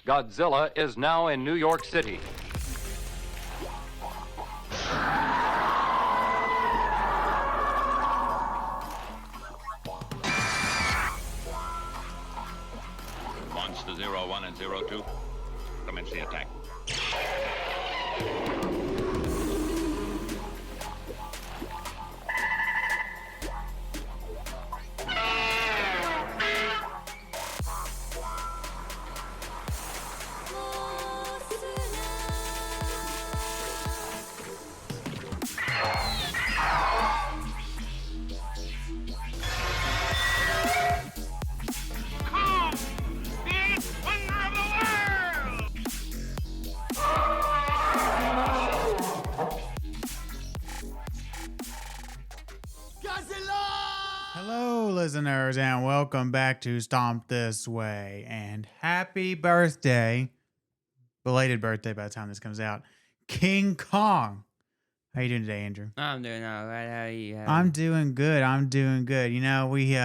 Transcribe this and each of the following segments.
Godzilla is now in New York City. Monster 01 and 02, commence the attack. Hello, listeners, and welcome back to Stomp This Way. And happy birthday, belated birthday by the time this comes out, King Kong. How you doing today, Andrew? I'm doing all right. How are you? I'm doing good. You know, we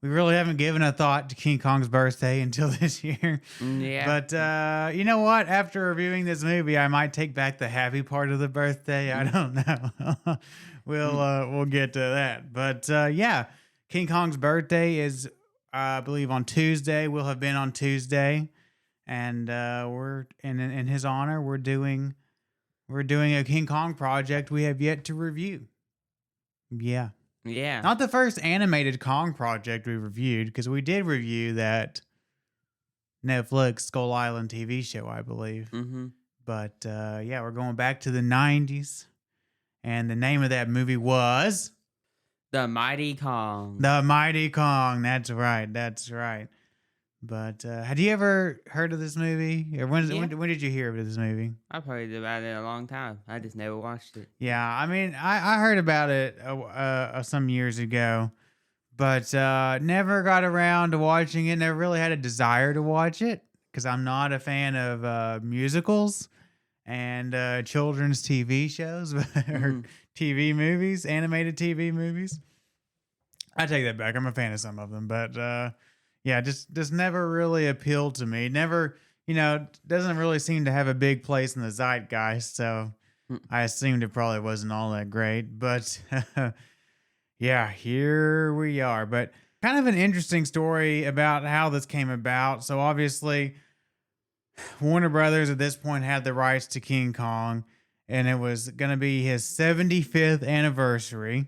really haven't given a thought to King Kong's birthday until this year. Yeah. But you know what? After reviewing this movie, I might take back the happy part of the birthday. I don't know. We'll get to that. But yeah, King Kong's birthday is, I believe, on Tuesday. Will have been on Tuesday, and we're in his honor. We're doing a King Kong project we have yet to review. Yeah. Yeah. Not the first animated Kong project we reviewed, because we did review that Netflix Skull Island TV show, I believe. Mm-hmm. But yeah, we're going back to the 90s. And the name of that movie was The Mighty Kong. The Mighty Kong. That's right. But had you ever heard of this movie? Or when did you hear of this movie? I've heard about it a long time. I just never watched it. Yeah, I mean, I heard about it some years ago, but never got around to watching it. Never really had a desire to watch it because I'm not a fan of musicals and children's TV shows or TV movies, animated TV movies. I take that back. I'm a fan of some of them, but yeah, just never really appealed to me. Never, doesn't really seem to have a big place in the zeitgeist. So I assumed it probably wasn't all that great, but yeah, here we are. But kind of an interesting story about how this came about. So obviously, Warner Brothers at this point had the rights to King Kong, and it was going to be his 75th anniversary.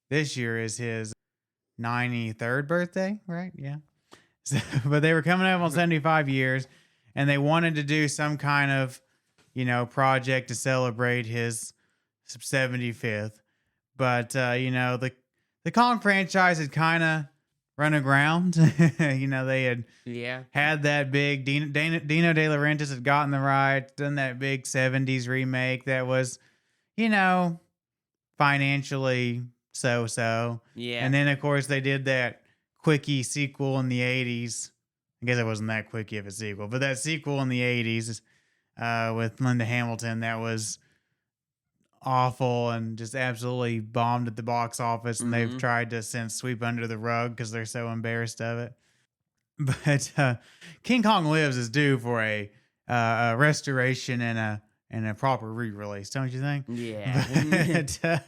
This year is his 93rd birthday, right? Yeah. So, but they were coming up on 75 years, and they wanted to do some kind of, project to celebrate his 75th. But, the Kong franchise had kind of run aground. They had that big Dino De Laurentiis had gotten the rights, done that big 70s remake that was, financially so. Yeah. And then of course they did that quickie sequel in the 80s. I guess it wasn't that quickie of a sequel, but that sequel in the 80s with Linda Hamilton that was awful and just absolutely bombed at the box office, and they've tried to since sweep under the rug because they're so embarrassed of it. But King Kong Lives is due for a restoration and a proper re-release, don't you think? Yeah.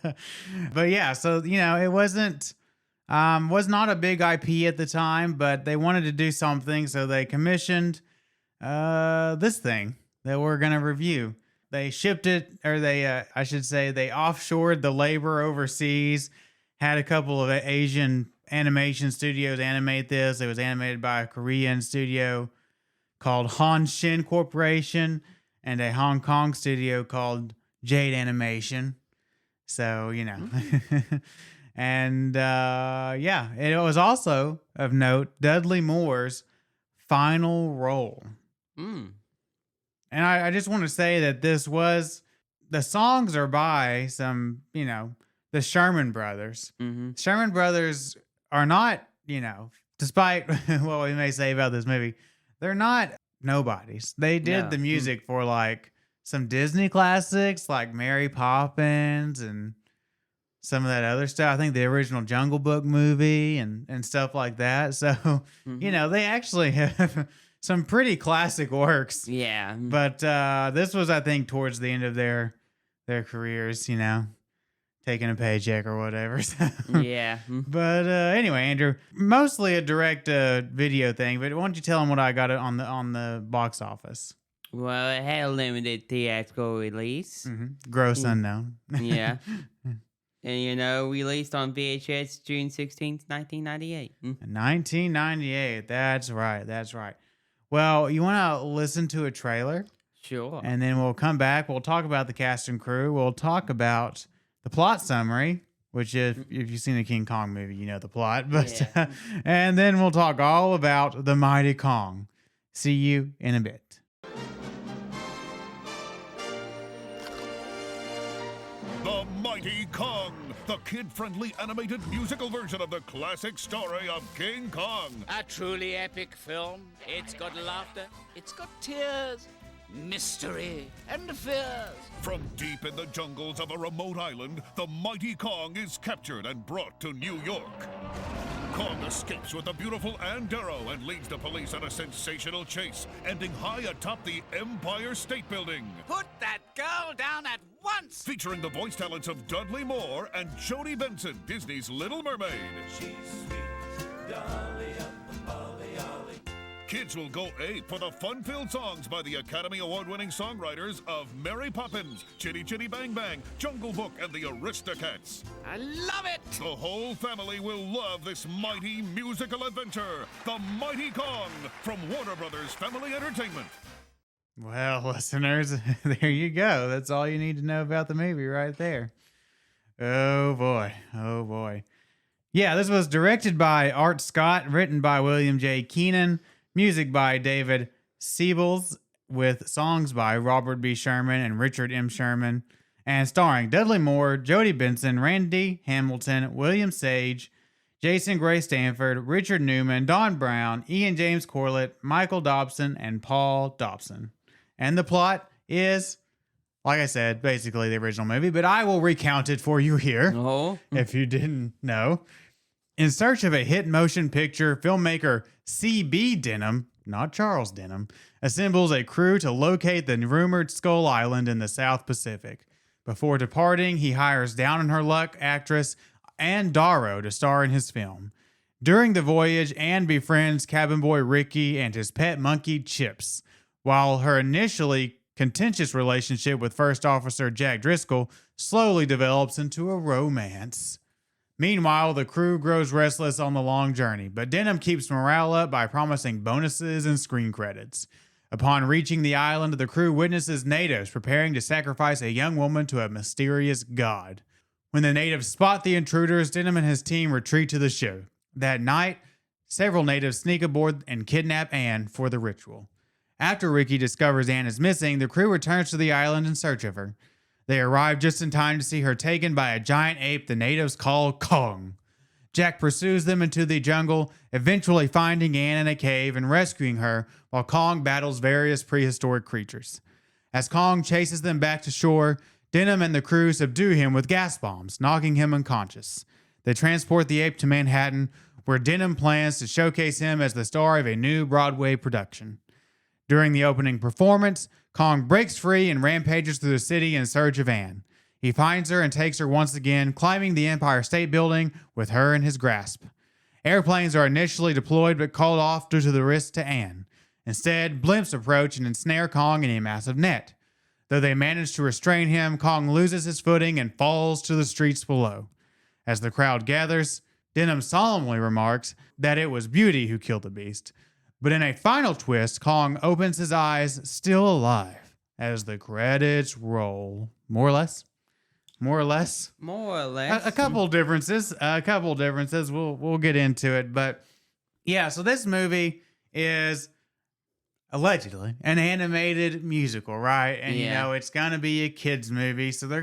But yeah, so it was not a big IP at the time, but they wanted to do something, so they commissioned this thing that we're gonna review. They shipped it, or they offshored the labor overseas, had a couple of Asian animation studios animate this. It was animated by a Korean studio called Hanshin Corporation and a Hong Kong studio called Jade Animation. So, and yeah, it was also of note Dudley Moore's final role. And I just want to say that the songs are by some, the Sherman Brothers. Sherman Brothers are not, despite what we may say about this movie, they're not nobodies. They did the music for like some Disney classics like Mary Poppins and some of that other stuff. I think the original Jungle Book movie and stuff like that. So, they actually have some pretty classic works. Yeah. But this was, I think, towards the end of their careers, you know, taking a paycheck or whatever. So. Yeah. But anyway, Andrew, mostly a direct video thing. But why don't you tell them what I got on the box office? Well, it had a limited theatrical release. Gross unknown. Yeah. And, you know, released on VHS June 16th, 1998. 1998. That's right. That's right. Well, you want to listen to a trailer? Sure. And then we'll come back. We'll talk about the cast and crew. We'll talk about the plot summary, which if you've seen the King Kong movie, you know the plot. But Yeah. and then we'll talk all about the Mighty Kong. See you in a bit. The Mighty Kong, the kid-friendly animated musical version of the classic story of King Kong. A truly epic film. It's got laughter, it's got tears, mystery, and fears. From deep in the jungles of a remote island, the Mighty Kong is captured and brought to New York. Kong escapes with the beautiful Ann Darrow and leads the police on a sensational chase, ending high atop the Empire State Building. Put that girl down at once! Featuring the voice talents of Dudley Moore and Jodie Benson, Disney's Little Mermaid. She's sweet, dolly up, ollie, ollie. Kids will go ape for the fun-filled songs by the Academy Award-winning songwriters of Mary Poppins, Chitty Chitty Bang Bang, Jungle Book, and the Aristocats. I love it! The whole family will love this mighty musical adventure, The Mighty Kong, from Warner Brothers Family Entertainment. Well, listeners, there you go. That's all you need to know about the movie right there. Oh, boy. Oh, boy. Yeah, this was directed by Art Scott, written by William J. Keenan, music by David Siebels, with songs by Robert B. Sherman and Richard M. Sherman, and starring Dudley Moore, Jodie Benson, Randy Hamilton, William Sage, Jason Gray Stanford, Richard Newman, Don Brown, Ian James Corlett, Michael Dobson, and Paul Dobson. And the plot is, like I said, basically the original movie, but I will recount it for you here, if you didn't know. In search of a hit motion picture, filmmaker C.B. Denham, not Charles Denham, assembles a crew to locate the rumored Skull Island in the South Pacific. Before departing, he hires down-on-her-luck actress Ann Darrow to star in his film. During the voyage, Ann befriends cabin boy Ricky and his pet monkey Chips, while her initially contentious relationship with First Officer Jack Driscoll slowly develops into a romance. Meanwhile, the crew grows restless on the long journey, but Denham keeps morale up by promising bonuses and screen credits. Upon reaching the island, the crew witnesses natives preparing to sacrifice a young woman to a mysterious god. When the natives spot the intruders, Denham and his team retreat to the ship. That night, several natives sneak aboard and kidnap Anne for the ritual. After Ricky discovers Anne is missing, the crew returns to the island in search of her. They arrive just in time to see her taken by a giant ape the natives call Kong. Jack pursues them into the jungle, eventually finding Anne in a cave and rescuing her while Kong battles various prehistoric creatures. As Kong chases them back to shore, Denham and the crew subdue him with gas bombs, knocking him unconscious. They transport the ape to Manhattan, where Denham plans to showcase him as the star of a new Broadway production. During the opening performance, Kong breaks free and rampages through the city in search of Anne. He finds her and takes her once again, climbing the Empire State Building with her in his grasp. Airplanes are initially deployed but called off due to the risk to Anne. Instead, blimps approach and ensnare Kong in a massive net. Though they manage to restrain him, Kong loses his footing and falls to the streets below. As the crowd gathers, Denham solemnly remarks that it was Beauty who killed the beast. But in a final twist, Kong opens his eyes, still alive, as the credits roll. More or less? More or less? More or less. A couple differences. We'll get into it. But yeah, so this movie is allegedly an animated musical, right? And you know, it's gonna be a kids movie, so they're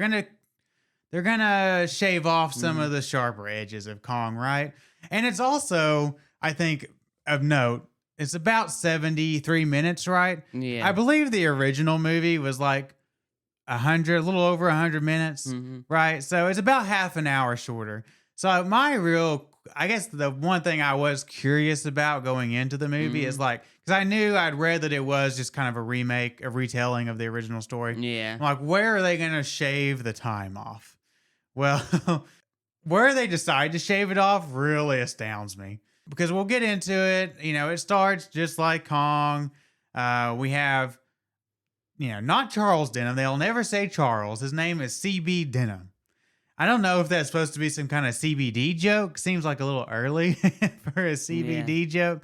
gonna shave off some of the sharper edges of Kong, right? And it's also, I think, of note, it's about 73 minutes, right? Yeah. I believe the original movie was like a little over 100 minutes, right? So it's about half an hour shorter. So my real I guess the one thing I was curious about going into the movie is like, because I'd read that it was just kind of a remake, a retelling of the original story. Yeah. I'm like, where are they going to shave the time off? Well, where they decide to shave it off really astounds me, because we'll get into it. You know, it starts just like Kong. We have, not Charles Denham. They'll never say Charles. His name is C.B. Denham. I don't know if that's supposed to be some kind of CBD joke. Seems like a little early for a CBD joke.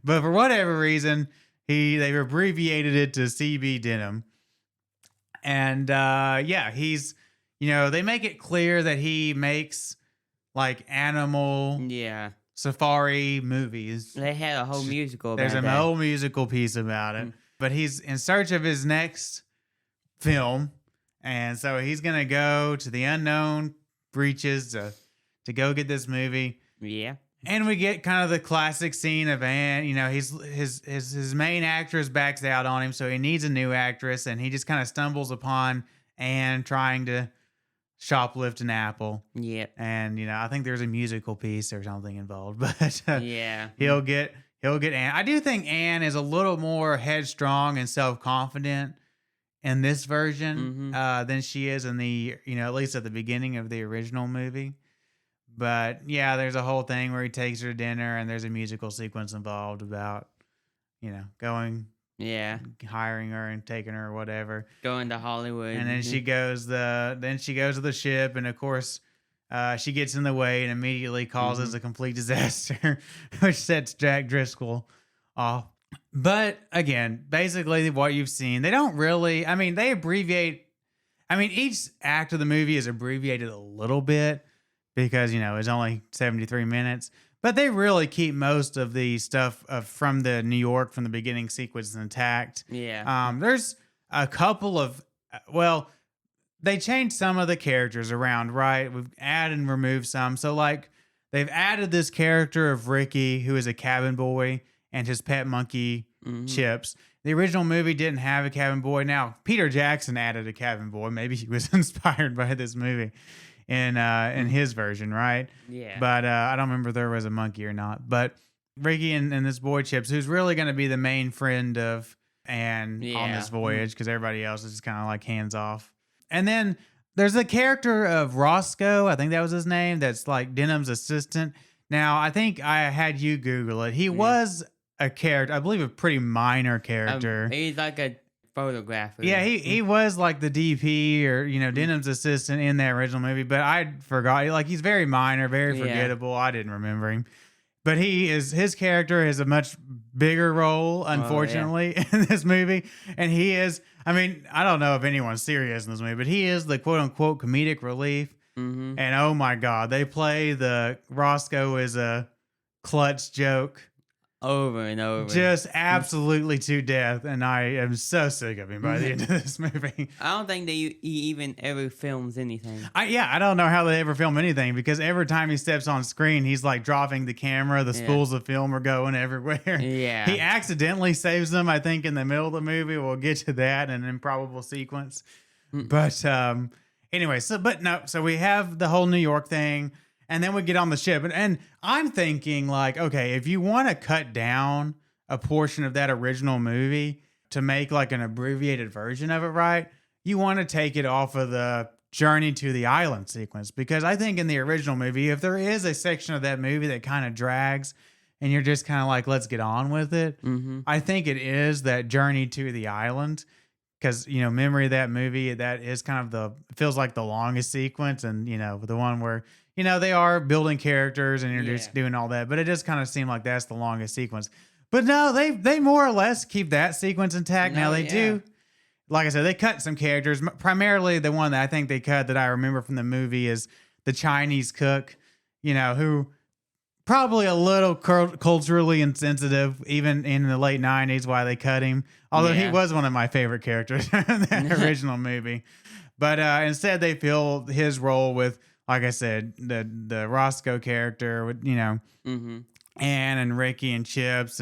But for whatever reason, they've abbreviated it to CB Denham. And he's, they make it clear that he makes like animal safari movies. They had a whole musical about There's that. a whole musical piece about it. But he's in search of his next film. And so he's going to go to the unknown reaches to go get this movie. Yeah. And we get kind of the classic scene of Anne. His main actress backs out on him, so he needs a new actress, and he just kind of stumbles upon Anne trying to shoplift an apple. Yep. And I think there's a musical piece or something involved, but yeah, he'll get Anne. I do think Anne is a little more headstrong and self-confident in this version than she is in the, at least at the beginning of the original movie. But yeah, there's a whole thing where he takes her to dinner, and there's a musical sequence involved about, going, hiring her and taking her or whatever, going to Hollywood, and then she goes to the ship, and of course, she gets in the way and immediately causes a complete disaster, which sets Jack Driscoll off. But again, basically what you've seen, they don't really, they abbreviate. Each act of the movie is abbreviated a little bit because, it's only 73 minutes, but they really keep most of the stuff from the New York, from the beginning sequence intact. Yeah. There's a couple of, they changed some of the characters around, right? We've added and removed some. So like they've added this character of Ricky, who is a cabin boy, and his pet monkey, Chips. The original movie didn't have a cabin boy. Now, Peter Jackson added a cabin boy. Maybe he was inspired by this movie in his version, right? Yeah. But I don't remember if there was a monkey or not. But Ricky and this boy, Chips, who's really going to be the main friend of Anne on this voyage, because everybody else is just kind of like hands off. And then there's a character of Roscoe. I think that was his name. That's like Denham's assistant. Now, I think I had you Google it. He was a character, I believe a pretty minor character. He's like a photographer. Yeah, he was like the DP or, Denham's assistant in that original movie, but I forgot. Like, he's very minor, very forgettable. I didn't remember him. But his character is a much bigger role, unfortunately, in this movie. And he is, I don't know if anyone's serious in this movie, but he is the quote unquote comedic relief. And oh my God, they play the Roscoe is a klutz joke over and over, just absolutely to death. And I am so sick of him by the end of this movie. I don't think he even ever films anything. I don't know how they ever film anything, because every time he steps on screen, he's like dropping the camera. The spools of film are going everywhere. Yeah. He accidentally saves them, I think, in the middle of the movie. We'll get to that in an improbable sequence. But anyway, so we have the whole New York thing, and then we get on the ship. And I'm thinking, like, okay, if you want to cut down a portion of that original movie to make like an abbreviated version of it, right? You want to take it off of the journey to the island sequence, because I think in the original movie, if there is a section of that movie that kind of drags and you're just kind of like, let's get on with it, I think it is that journey to the island. Because, memory of that movie, that is kind of feels like the longest sequence. And, the one where, they are building characters and you're just doing all that. But it just kind of seemed like that's the longest sequence. But no, they more or less keep that sequence intact. Now they do. Like I said, they cut some characters. Primarily the one that I think they cut that I remember from the movie is the Chinese cook, who probably a little culturally insensitive, even in the late 90s, why they cut him. Although he was one of my favorite characters in that original movie. But instead, they fill his role with, like I said, the Roscoe character with, Anne and Ricky and Chips.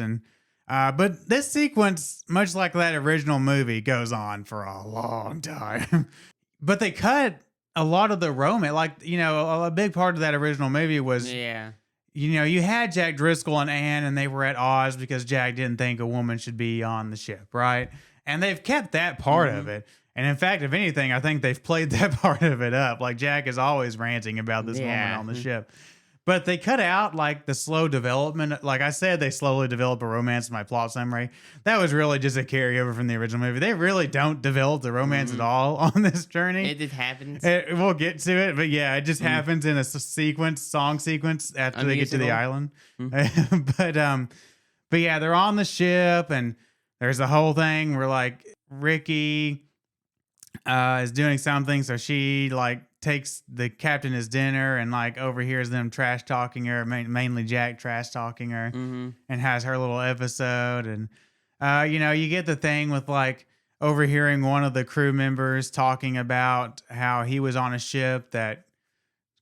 But this sequence, much like that original movie, goes on for a long time. But they cut a lot of the romance. Like, a big part of that original movie was... you had Jack Driscoll and Anne, and they were at odds because Jack didn't think a woman should be on the ship, right? And they've kept that part of it. And in fact, if anything, I think they've played that part of it up. Like Jack is always ranting about this woman on the ship. But they cut out like the slow development. Like I said, they slowly develop a romance in my plot summary. That was really just a carryover from the original movie. They really don't develop the romance at all on this journey. It just happens. We'll get to it, but yeah, it just happens in a song sequence after they get to the island. But yeah, they're on the ship, and there's a whole thing where like Ricky is doing something, so she like takes the captain his dinner and like overhears them trash talking her, mainly Jack trash talking her, and has her little episode. And you get the thing with like overhearing one of the crew members talking about how he was on a ship that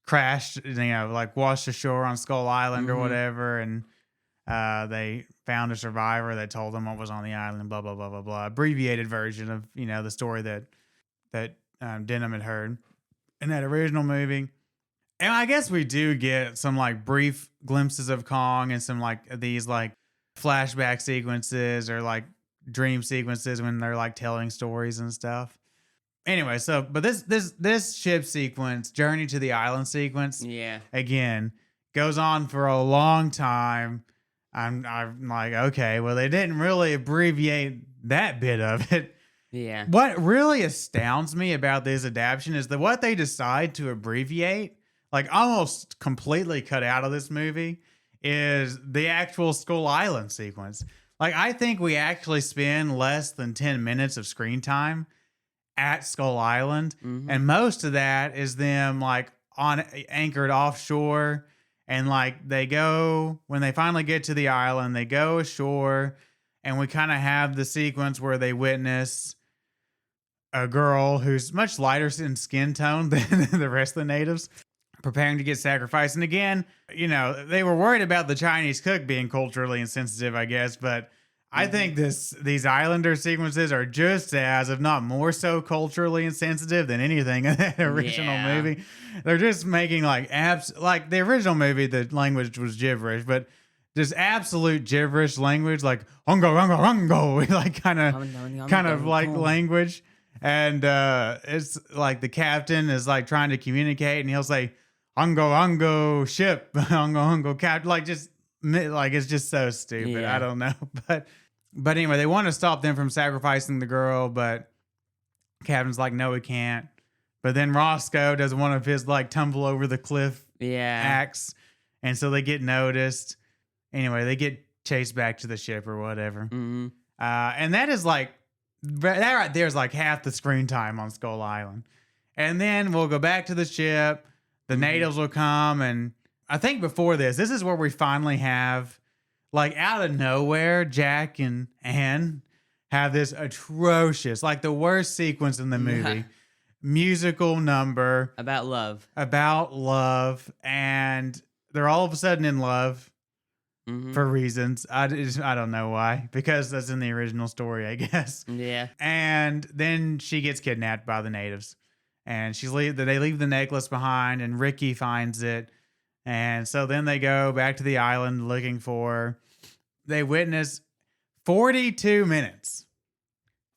crashed, like washed ashore on Skull Island or whatever, and they found a survivor that told them what was on the island, blah blah blah blah blah. Abbreviated version of the story that Denham had heard in that original movie. And I guess we do get some like brief glimpses of Kong and some like these like flashback sequences or like dream sequences when they're like telling stories and stuff. Anyway, but this ship sequence, Journey to the Island sequence, again, goes on for a long time. I'm like, okay, well, they didn't really abbreviate that bit of it. Yeah. What really astounds me about this adaptation is that what they decide to abbreviate, like almost completely cut out of this movie, is the actual Skull Island sequence. Like, I think we actually spend less than 10 minutes of screen time at Skull Island. And most of that is them like anchored offshore. And like when they finally get to the island, they go ashore, and we kind of have the sequence where they witness a girl who's much lighter in skin tone than the rest of the natives preparing to get sacrificed. And again, they were worried about the Chinese cook being culturally insensitive, I guess, but I think these Islander sequences are just as, if not more so, culturally insensitive than anything in that original movie. They're just making like like the original movie, the language was gibberish, but just absolute gibberish language, like ungo, ungo, ungo, like kind of like language. And it's like the captain is like trying to communicate, and he'll say, ungo, ungo, ship, ungo, ungo, captain, like just like it's just so stupid. I don't know. But anyway, they want to stop them from sacrificing the girl, but Captain's like, no, we can't. But then Roscoe does one of his like tumble over the cliff acts, and so they get noticed. Anyway, they get chased back to the ship or whatever. And that is like, that right there's like half the screen time on Skull Island. And then we'll go back to the ship. The natives will come, and I think before this is where we finally have, like out of nowhere, Jack and Anne have this atrocious, like the worst sequence in the movie, musical number about love, and they're all of a sudden in love for reasons I don't know why, because that's in the original story, I guess. Yeah. And then she gets kidnapped by the natives, and they leave the necklace behind, and Ricky finds it. And so then they go back to the island looking for her. They witness 42 minutes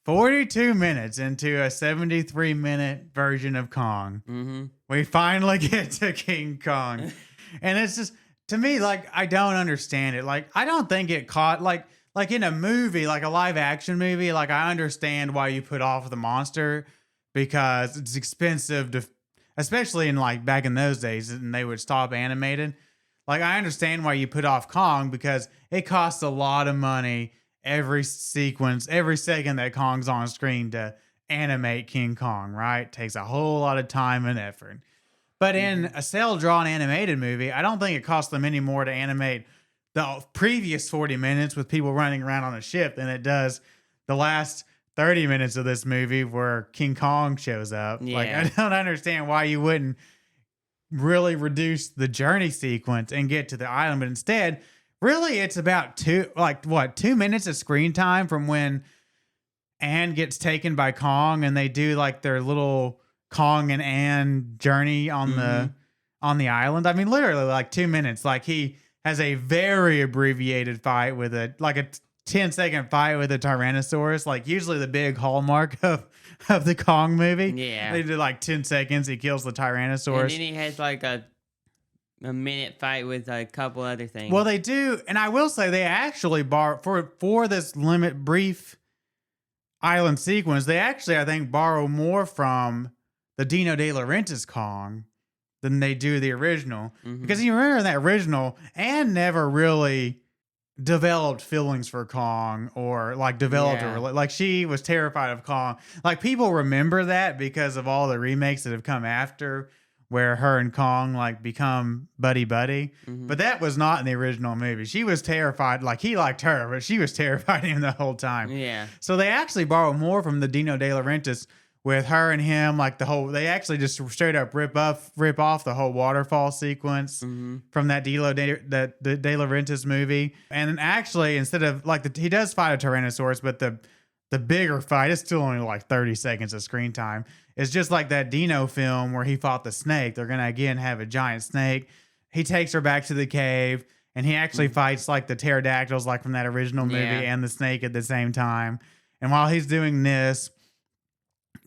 into a 73-minute version of Kong. We finally get to King Kong. And it's just, to me, like, I don't understand it. Like, I don't think it caught, like in a movie, like a live action movie, like I understand why you put off the monster, because it's expensive to, especially in like back in those days, and they would stop animated. Like, I understand why you put off Kong, because it costs a lot of money every sequence, every second that Kong's on screen to animate King Kong, right? Takes a whole lot of time and effort. But in a cel-drawn animated movie, I don't think it costs them any more to animate the previous 40 minutes with people running around on a ship than it does the last 30 minutes of this movie where King Kong shows up. Yeah. Like, I don't understand why you wouldn't really reduce the journey sequence and get to the island, but instead, really, it's about 2 minutes of screen time from when Anne gets taken by Kong, and they do like their little Kong and Anne journey on the island. I mean, literally like 2 minutes. Like he has a very abbreviated fight with a 10-second fight with a Tyrannosaurus, like usually the big hallmark of the Kong movie. Yeah. They do like 10 seconds, he kills the And Tyrannosaurus. then he has like a minute fight with a couple other things. Well, they do, and I will say they actually borrow for this brief island sequence. They actually, I think, borrow more from the Dino De Laurentiis Kong than they do the original. Because you remember in that original, Anne never really developed feelings for Kong or like developed like she was terrified of Kong. Like people remember that because of all the remakes that have come after, where her and Kong like become buddy. But that was not in the original movie. She was terrified. Like he liked her, but she was terrified of him the whole time. Yeah. So they actually borrow more from the Dino De Laurentiis with her and him. Like they actually just straight up rip off the whole waterfall sequence from that De Laurentiis movie. And then actually, instead of he does fight a Tyrannosaurus, but the bigger fight is still only like 30 seconds of screen time. It's just like that Dino film where he fought the snake. They're going to again have a giant snake. He takes her back to the cave and he actually fights like the pterodactyls, like from that original movie, and the snake at the same time. And while he's doing this,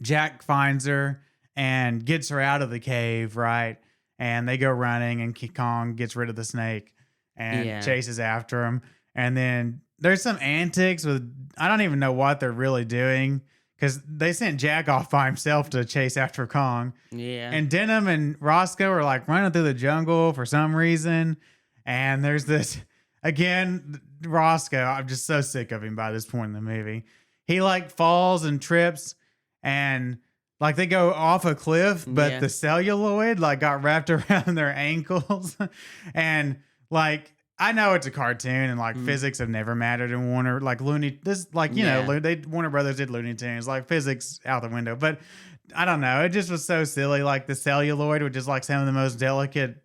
Jack finds her and gets her out of the cave, right? And they go running and Kong gets rid of the snake and chases after him. And then there's some antics with, I don't even know what they're really doing, because they sent Jack off by himself to chase after Kong. Yeah. And Denham and Roscoe are like running through the jungle for some reason. And there's this, again, Roscoe, I'm just so sick of him by this point in the movie. He like falls and trips and like they go off a cliff, but the celluloid like got wrapped around their ankles. And like, I know it's a cartoon and like physics have never mattered in Warner, like Warner Brothers did Looney Tunes, like physics out the window. But I don't know. It just was so silly. Like the celluloid, which is like some of the most delicate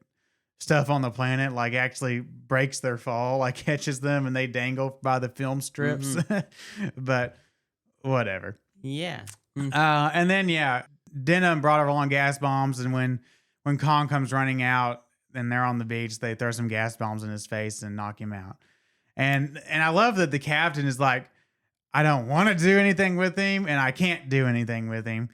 stuff on the planet, like actually breaks their fall, like catches them and they dangle by the film strips. But whatever. Yeah. And then, Denham brought over along gas bombs. And when Kong comes running out, and they're on the beach, they throw some gas bombs in his face and knock him out. And I love that the captain is like, I don't want to do anything with him and I can't do anything with him.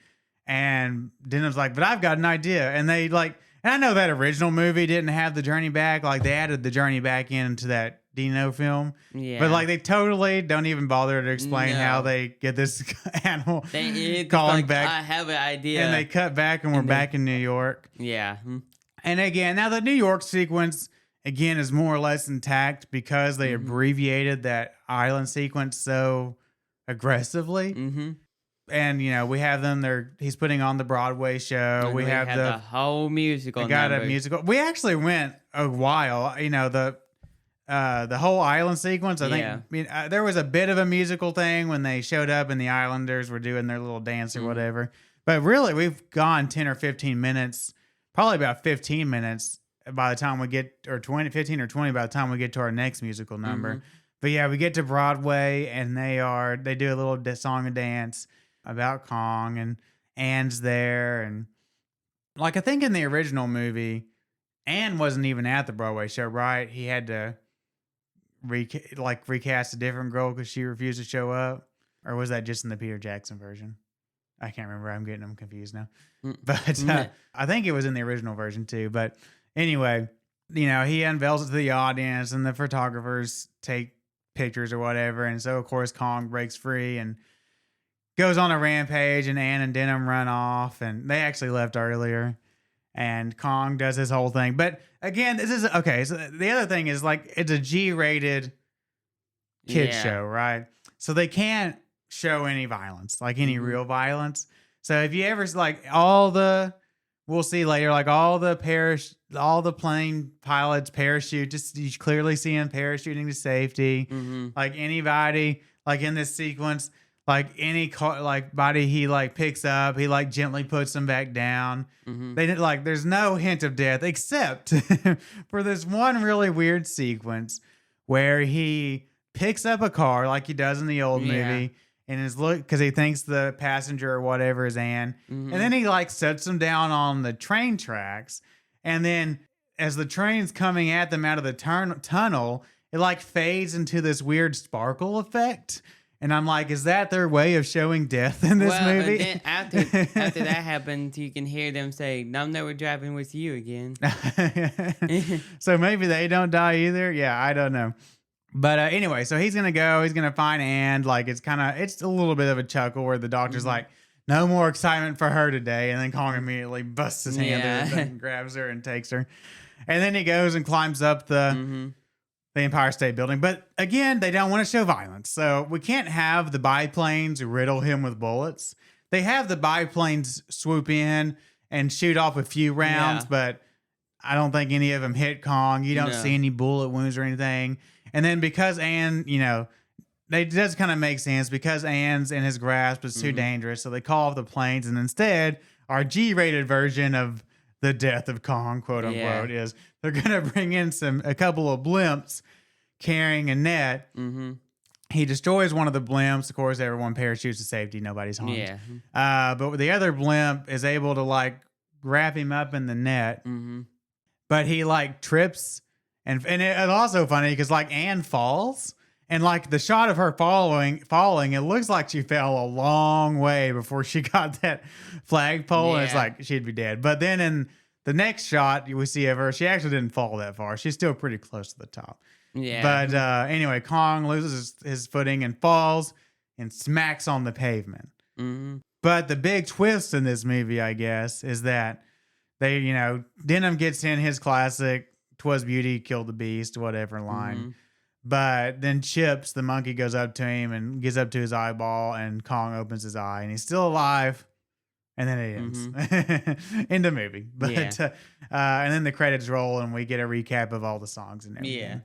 And Denham's like, but I've got an idea. And they like, and I know that original movie didn't have the journey back. Like they added the journey back into that Dino film. Yeah. But like they totally don't even bother to explain how they get this animal calling back. I have an idea. And they cut back and we're back in New York. Yeah. And again, now the New York sequence, again, is more or less intact because they abbreviated that island sequence so aggressively. And, we have them, he's putting on the Broadway show. And we have the whole musical. A musical. We actually went a while, the whole island sequence. I think there was a bit of a musical thing when they showed up and the Islanders were doing their little dance or whatever. But really, we've gone 10 or 15 minutes. Probably about 15 minutes by the time we get, or 15 or 20 by the time we get to our next musical number. But yeah, we get to Broadway and they do a little song and dance about Kong and Anne's there. And like, I think in the original movie, Anne wasn't even at the Broadway show, right? He had to recast a different girl because she refused to show up. Or was that just in the Peter Jackson version? I can't remember. I'm getting them confused now. But I think it was in the original version too. But anyway, he unveils it to the audience and the photographers take pictures or whatever. And so, of course, Kong breaks free and goes on a rampage and Anne and Denham run off. And they actually left earlier. And Kong does his whole thing. But again, this is okay. So the other thing is like it's a G-rated kid show, right? So they can't show any violence, like any real violence. So if you ever we'll see later, like all the plane pilots parachute, just you clearly see them parachuting to safety. Like anybody, like in this sequence, like any body he like picks up, he like gently puts them back down. They did there's no hint of death except for this one really weird sequence where he picks up a car like he does in the old movie. And because he thinks the passenger or whatever is Anne. And then he sets them down on the train tracks. And then as the train's coming at them out of the tunnel, it like fades into this weird sparkle effect. And I'm like, is that their way of showing death in this movie? Then after that happens, you can hear them say, "I'm never driving with you again." So maybe they don't die either. Yeah, I don't know. But anyway, so he's gonna go. He's gonna find Anne. Like it's a little bit of a chuckle where the doctor's like, "No more excitement for her today," and then Kong immediately busts his hand through the thing, grabs her, and takes her. And then he goes and climbs up the Empire State Building. But again, they don't want to show violence, so we can't have the biplanes riddle him with bullets. They have the biplanes swoop in and shoot off a few rounds, but I don't think any of them hit Kong. You don't see any bullet wounds or anything. And then because Anne, it does kind of make sense because Anne's in his grasp is too dangerous. So they call off the planes. And instead, our G-rated version of the death of Kong, quote unquote, is they're going to bring in a couple of blimps carrying a net. He destroys one of the blimps. Of course, everyone parachutes to safety. Nobody's harmed. Yeah. But the other blimp is able to like wrap him up in the net. But he like trips. And it's also funny because like Anne falls and like the shot of her falling, it looks like she fell a long way before she got that flagpole. And it's like she'd be dead. But then in the next shot we see of her, she actually didn't fall that far. She's still pretty close to the top. Yeah. But anyway, Kong loses his footing and falls and smacks on the pavement. But the big twist in this movie, I guess, is that they, Denham gets in his classic 'Twas beauty killed the beast, whatever line. But then Chips, the monkey, goes up to him and gets up to his eyeball, and Kong opens his eye, and he's still alive. And then it ends in the movie. But and then the credits roll, and we get a recap of all the songs and everything. Yeah.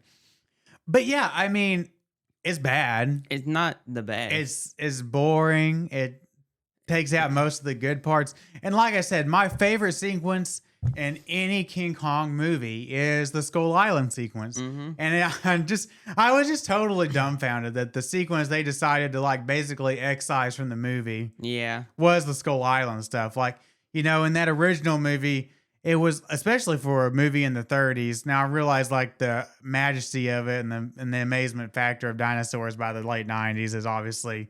But yeah, I mean, it's bad. It's not the best. It's boring. It takes out most of the good parts. And like I said, my favorite sequence in any King Kong movie is the Skull Island sequence. And I was just totally dumbfounded that the sequence they decided to like basically excise from the movie was the Skull Island stuff. Like, in that original movie, it was, especially for a movie in the 30s. Now I realize like the majesty of it and the amazement factor of dinosaurs by the late 90s is obviously,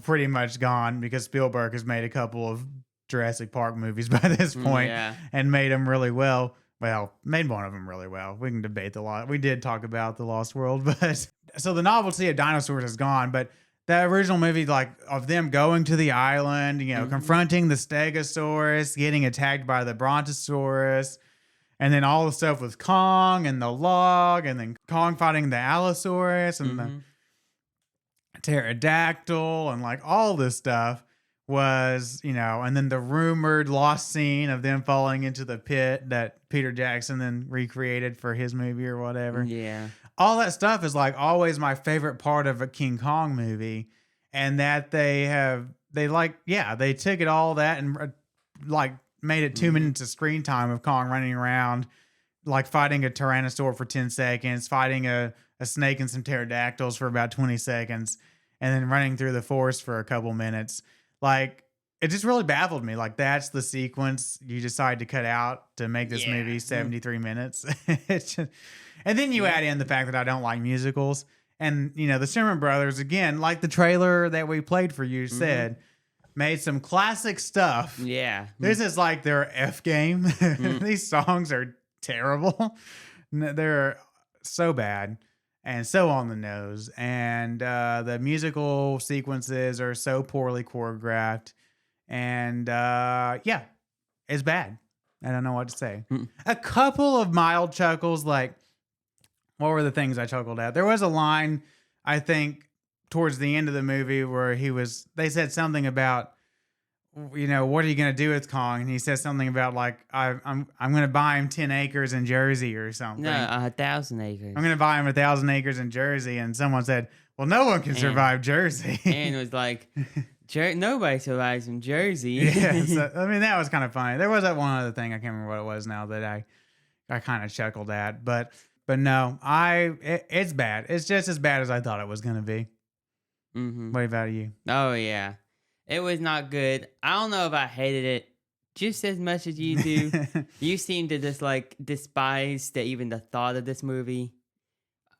pretty much gone because Spielberg has made a couple of Jurassic Park movies by this point and made them really well. Well, made one of them really well. We can debate the lot. We did talk about The Lost World, but so the novelty of dinosaurs is gone. But that original movie, like of them going to the island, confronting the Stegosaurus, getting attacked by the Brontosaurus, and then all the stuff with Kong and the log, and then Kong fighting the Allosaurus and the pterodactyl, and like all this stuff was, and then the rumored lost scene of them falling into the pit that Peter Jackson then recreated for his movie or whatever. Yeah. All that stuff is like always my favorite part of a King Kong movie. And that they took it all that and like made it 2 minutes of screen time of Kong running around, like fighting a Tyrannosaur for 10 seconds, fighting a snake and some pterodactyls for about 20 seconds, and then running through the forest for a couple minutes. Like, it just really baffled me. Like, that's the sequence you decide to cut out to make this movie 73 minutes. And then you add in the fact that I don't like musicals. And, the Sherman Brothers, again, like the trailer that we played for you said, made some classic stuff. Yeah. This is like their F game. These songs are terrible. They're so bad and so on the nose. And the musical sequences are so poorly choreographed. And it's bad. I don't know what to say. A couple of mild chuckles, like, what were the things I chuckled at? There was a line, I think, towards the end of the movie where they said something about, what are you going to do with Kong? And he says something about like, I'm going to buy him 10 acres in Jersey or something. No, 1,000 acres. I'm going to buy him 1,000 acres in Jersey. And someone said, well, no one can survive Jersey. And it was like, nobody survives in Jersey. Yeah. So, I mean, that was kind of funny. There was that one other thing, I can't remember what it was now, that I kind of chuckled at. But no, it's bad. It's just as bad as I thought it was going to be. What about you? Oh, yeah. It was not good. I don't know if I hated it just as much as you do. You seem to just like despise even the thought of this movie.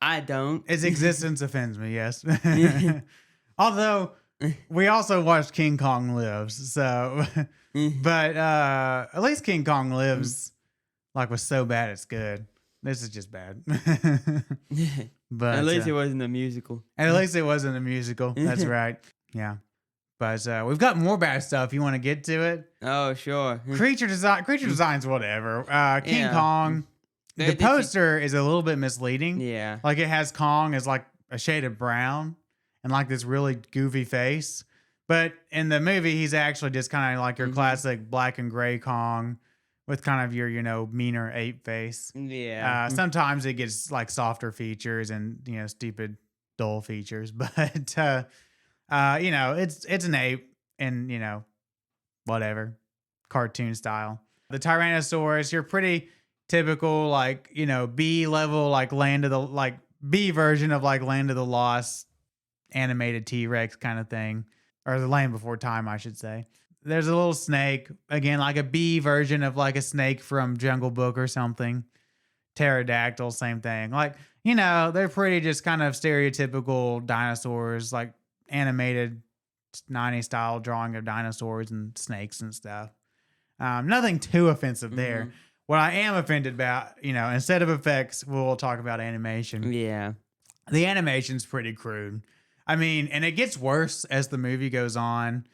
I don't. Its existence offends me, yes. Although we also watched King Kong Lives, so but at least King Kong Lives like was so bad it's good. This is just bad. But at least it wasn't a musical. at least it wasn't a musical. That's right. Yeah. But we've got more bad stuff. You want to get to it? Oh, sure. Creature designs, whatever. King Yeah. Kong. They- The they- poster is a little bit misleading. Yeah. Like it has Kong as like a shade of brown and like this really goofy face. But in the movie, he's actually just kind of like your classic black and gray Kong with kind of your, meaner ape face. Yeah. Sometimes it gets like softer features and, stupid, dull features. But, it's an ape and, whatever, cartoon style. The Tyrannosaurus, you're pretty typical, like, B level, like B version of like Land of the Lost animated T-Rex kind of thing, or the Land Before Time, I should say. There's a little snake, again, like a B version of like a snake from Jungle Book or something. Pterodactyl, same thing. Like, they're pretty just kind of stereotypical dinosaurs, like animated 90s style drawing of dinosaurs and snakes and stuff. Nothing too offensive there. What I am offended about, instead of effects, we'll talk about animation. Yeah. The animation's pretty crude. I mean, and it gets worse as the movie goes on.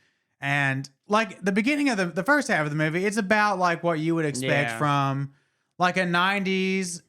And like the beginning of the first half of the movie, it's about like what you would expect Yeah. from like a 90s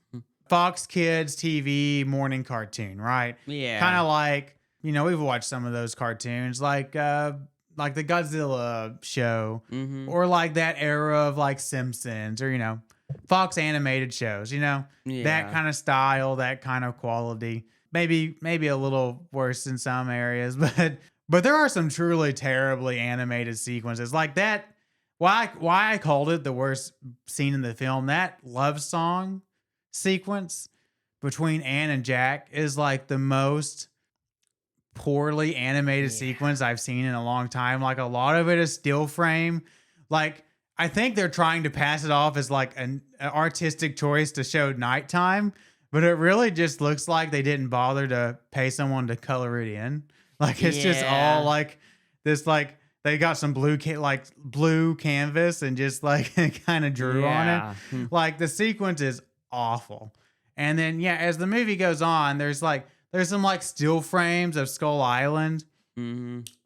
Fox Kids TV morning cartoon, right? Yeah. Kind of like, we've watched some of those cartoons, like the Godzilla show, or like that era of like Simpsons, or Fox animated shows, that kind of style, that kind of quality. Maybe a little worse in some areas, but there are some truly terribly animated sequences like that. Why I called it the worst scene in the film, that love song sequence between Anne and Jack is like the most poorly animated sequence I've seen in a long time. Like a lot of it is still frame. Like I think they're trying to pass it off as like an artistic choice to show nighttime, but it really just looks like they didn't bother to pay someone to color it in. Like it's just all like this, like they got some blue canvas and just like kind of drew on it. Like the sequence is awful. And then as the movie goes on, there's some like still frames of Skull Island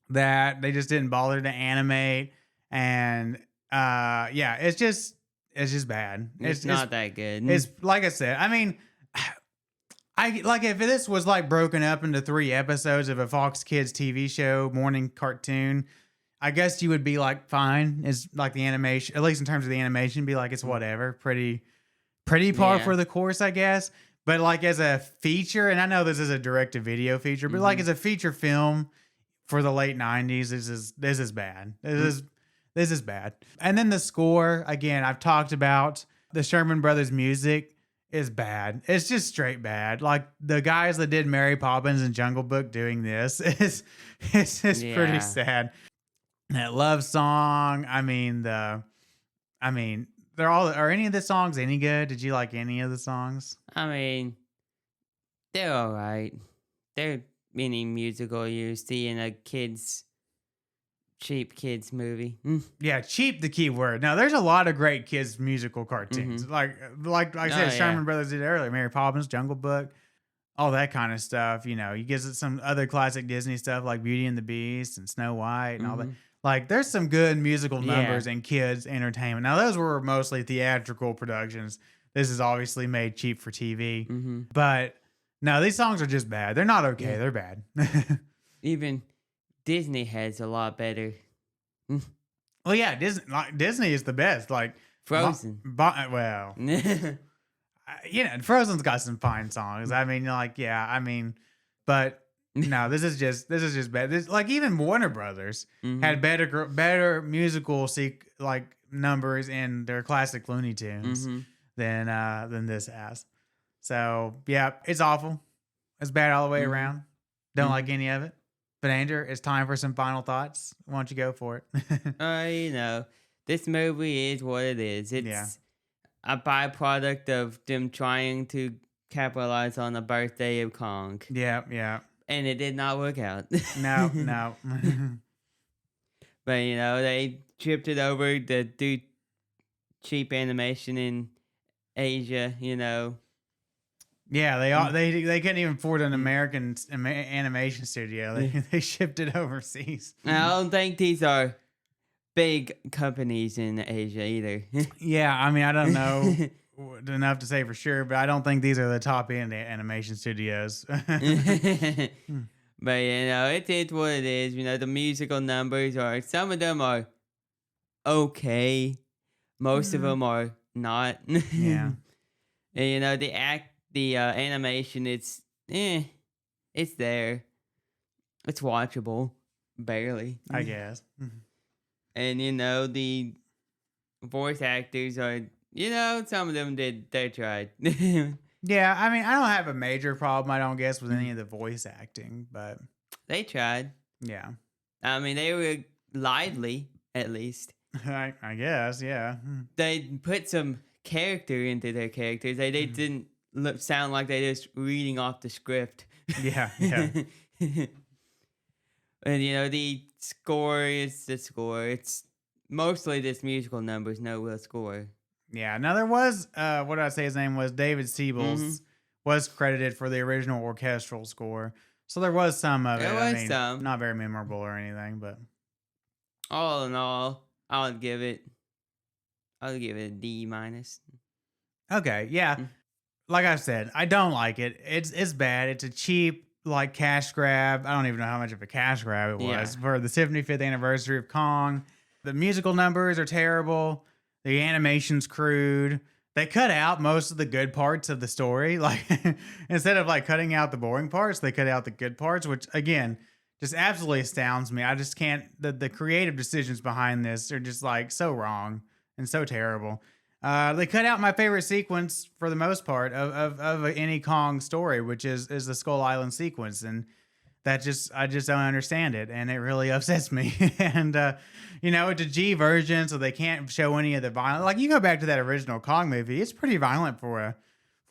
that they just didn't bother to animate. And it's just bad. It's not that good. It's like I said, I mean, I like if this was like broken up into 3 episodes of a Fox Kids TV show, morning cartoon, I guess you would be like fine. It's like the animation, at least in terms of the animation, be like it's whatever, pretty par for the course, I guess. But like as a feature, and I know this is a direct-to-video feature, but like as a feature film for the late 90s, this is bad. This is bad. And then the score, again, I've talked about the Sherman Brothers music is bad. It's just straight bad. Like the guys that did Mary Poppins and Jungle Book doing this it's pretty sad. That love song, are any of the songs any good? Did you like any of the songs? I mean, they're all right. They're any musical you see in a cheap kids movie. Yeah, cheap the key word. Now, there's a lot of great kids musical cartoons. Like I said, Sherman Brothers did earlier. Mary Poppins, Jungle Book, all that kind of stuff. You get some other classic Disney stuff like Beauty and the Beast and Snow White and all that. Like, there's some good musical numbers in kids entertainment. Now, those were mostly theatrical productions. This is obviously made cheap for TV. But no, these songs are just bad. They're not okay. Yeah. They're bad. Even Disney has a lot better. Well, yeah, Disney is the best. Like Frozen. Frozen's got some fine songs. But no, this is just bad. Like even Warner Brothers had better musical numbers in their classic Looney Tunes than this has. So yeah, it's awful. It's bad all the way around. Don't like any of it. But Andrew, it's time for some final thoughts. Why don't you go for it? This movie is what it is. It's a byproduct of them trying to capitalize on the birthday of Kong. Yeah. And it did not work out. No. But, they tripped it over to do cheap animation in Asia, Yeah, they couldn't even afford an American animation studio. They shipped it overseas. I don't think these are big companies in Asia either. Yeah, I mean, I don't know enough to say for sure, but I don't think these are the top end animation studios. But it is what it is. The musical numbers some of them are okay, most of them are not. Yeah. And the animation, it's there, it's watchable, barely, I guess. and the voice actors are, some of them they tried. Yeah, I mean, I don't have a major problem, I don't guess, with any of the voice acting, but They tried. yeah. I mean, they were lively, at least. I guess, yeah. They put some character into their characters. They didn't sound like they just reading off the script. Yeah. And the score is the score. It's mostly just musical numbers, no real score. Yeah. Now there was, what did I say his name was? David Siebels was credited for the original orchestral score. So there was some of it. There was some. Not very memorable or anything, but All in all, I'll give it a D minus. okay, yeah. Like I said, I don't like it. It's bad. It's a cheap cash grab. I don't even know how much of a cash grab it was for the 75th anniversary of Kong. The musical numbers are terrible. The animation's crude. They cut out most of the good parts of the story. Instead of cutting out the boring parts, they cut out the good parts, which again just absolutely astounds me. I just can't. The creative decisions behind this are just so wrong and so terrible. They cut out my favorite sequence for the most part of any Kong story, which is the Skull Island sequence, and I just don't understand it, and it really upsets me. And it's a G version, so they can't show any of the violence. You go back to that original Kong movie, it's pretty violent for a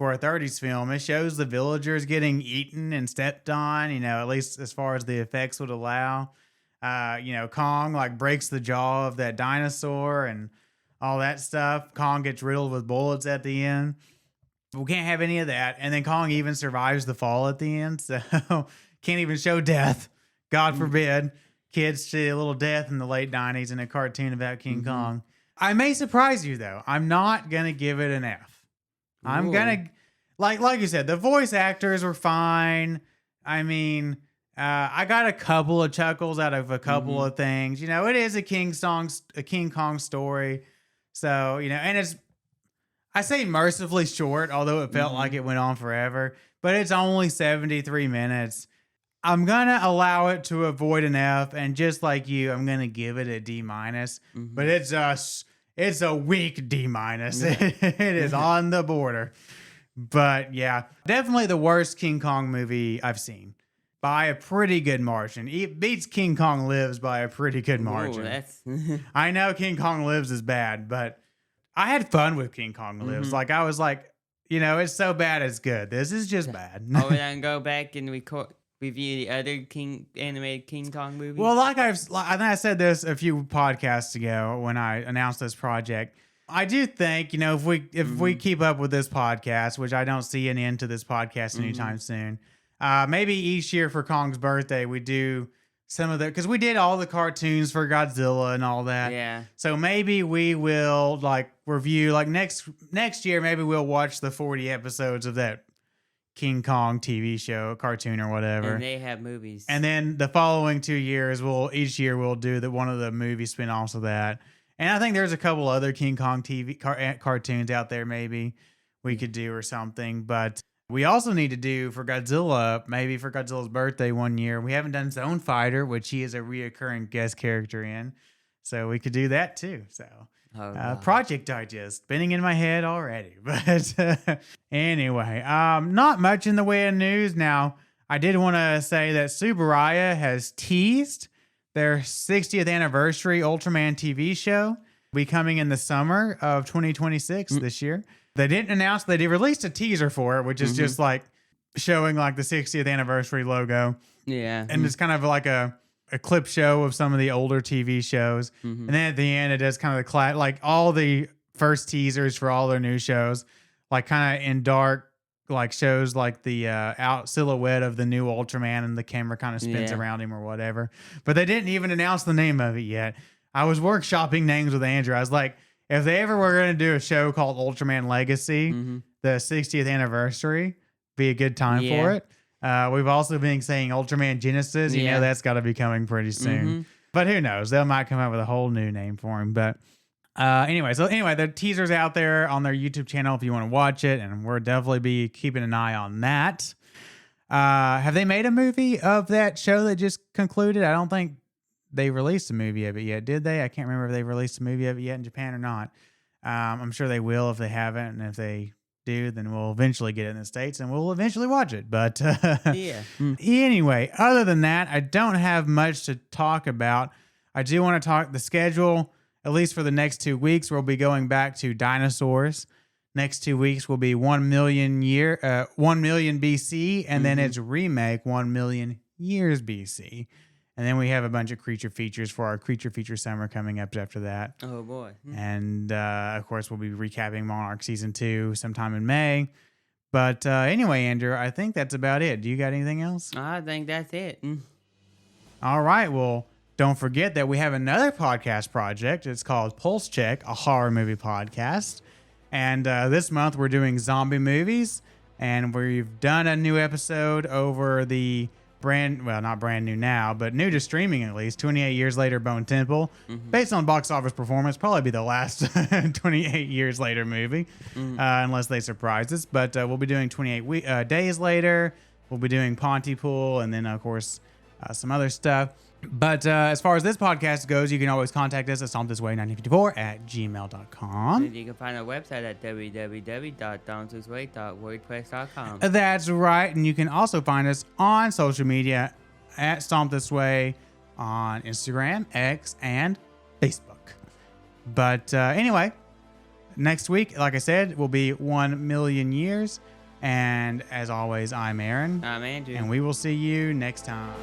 30s film. It shows the villagers getting eaten and stepped on, at least as far as the effects would allow. Kong breaks the jaw of that dinosaur and all that stuff. Kong gets riddled with bullets at the end. We can't have any of that. And then Kong even survives the fall at the end, so can't even show death. God forbid kids see a little death in the late 90s in a cartoon about King Kong. I may surprise you, though. I'm not going to give it an F. I'm going to, like you said, the voice actors were fine. I mean, I got a couple of chuckles out of a couple of things. It is a King Kong story. So, and it's, I say mercifully short, although it felt like it went on forever, but it's only 73 minutes. I'm going to allow it to avoid an F, and just like you, I'm going to give it a D minus, but it's a weak D minus. It is on the border, but yeah, definitely the worst King Kong movie I've seen by a pretty good margin. It beats King Kong Lives by a pretty good margin. I know King Kong Lives is bad, but I had fun with King Kong Lives. I was it's so bad it's good. This is just bad. Are we gonna go back and review the other animated King Kong movies? Well, I think I said this a few podcasts ago when I announced this project. I do think, if we keep up with this podcast, which I don't see an end to this podcast anytime soon, maybe each year for Kong's birthday we do some of the, because we did all the cartoons for Godzilla and all that. Yeah. So maybe we will review next year. Maybe we'll watch the 40 episodes of that King Kong TV show, cartoon or whatever. And they have movies. And then the following 2 years, each year we'll do one of the movie spinoffs of that. And I think there's a couple other King Kong TV cartoons out there maybe we could do or something. But we also need to do for Godzilla, maybe for Godzilla's birthday one year. We haven't done Zone Fighter, which he is a reoccurring guest character in. So we could do that too. So Project Digest, spinning in my head already. But anyway, not much in the way of news. Now, I did want to say that Subaraya has teased their 60th anniversary Ultraman TV show. Be coming in the summer of 2026 this year. They didn't announce, they released a teaser for it, which is just like showing like the 60th anniversary logo. Yeah. And it's kind of like a clip show of some of the older TV shows. And then at the end, it does kind of the like all the first teasers for all their new shows, like kind of in dark, like shows like the out silhouette of the new Ultraman and the camera kind of spins around him or whatever. But they didn't even announce the name of it yet. I was workshopping names with Andrew. I was like, if they ever were going to do a show called Ultraman Legacy, the 60th anniversary, be a good time for it. We've also been saying Ultraman Genesis. You know, that's got to be coming pretty soon. But who knows? They might come up with a whole new name for him. But anyway, the teaser's out there on their YouTube channel if you want to watch it. And we'll definitely be keeping an eye on that. Have they made a movie of that show that just concluded? I don't think they released a movie of it yet, did they? I can't remember if they released a movie of it yet in Japan or not. I'm sure they will if they haven't. And if they do, then we'll eventually get it in the States and we'll eventually watch it. But anyway, other than that, I don't have much to talk about. I do want to talk the schedule, at least for the next 2 weeks. We'll be going back to dinosaurs. Next 2 weeks will be 1 million BC, and then its remake 1 million years BC. And then we have a bunch of creature features for our creature feature summer coming up after that. Oh, boy. And, of course, we'll be recapping Monarch Season 2 sometime in May. But anyway, Andrew, I think that's about it. Do you got anything else? I think that's it. All right. Well, don't forget that we have another podcast project. It's called Pulse Check, a horror movie podcast. And this month we're doing zombie movies. And we've done a new episode over the not brand new now, but new to streaming at least, 28 Years Later, Bone Temple. Based on box office performance, probably be the last 28 years later movie, unless they surprise us. But we'll be doing 28 Days Later. We'll be doing Pontypool, and then, of course, some other stuff. But as far as this podcast goes, you can always contact us at StompThisWay1954@gmail.com. And you can find our website at www.stompthisway.wordpress.com. That's right. And you can also find us on social media at Stomp This Way on Instagram, X, and Facebook. But anyway, next week, like I said, will be 1 million years. And as always, I'm Aaron. I'm Andrew. And we will see you next time.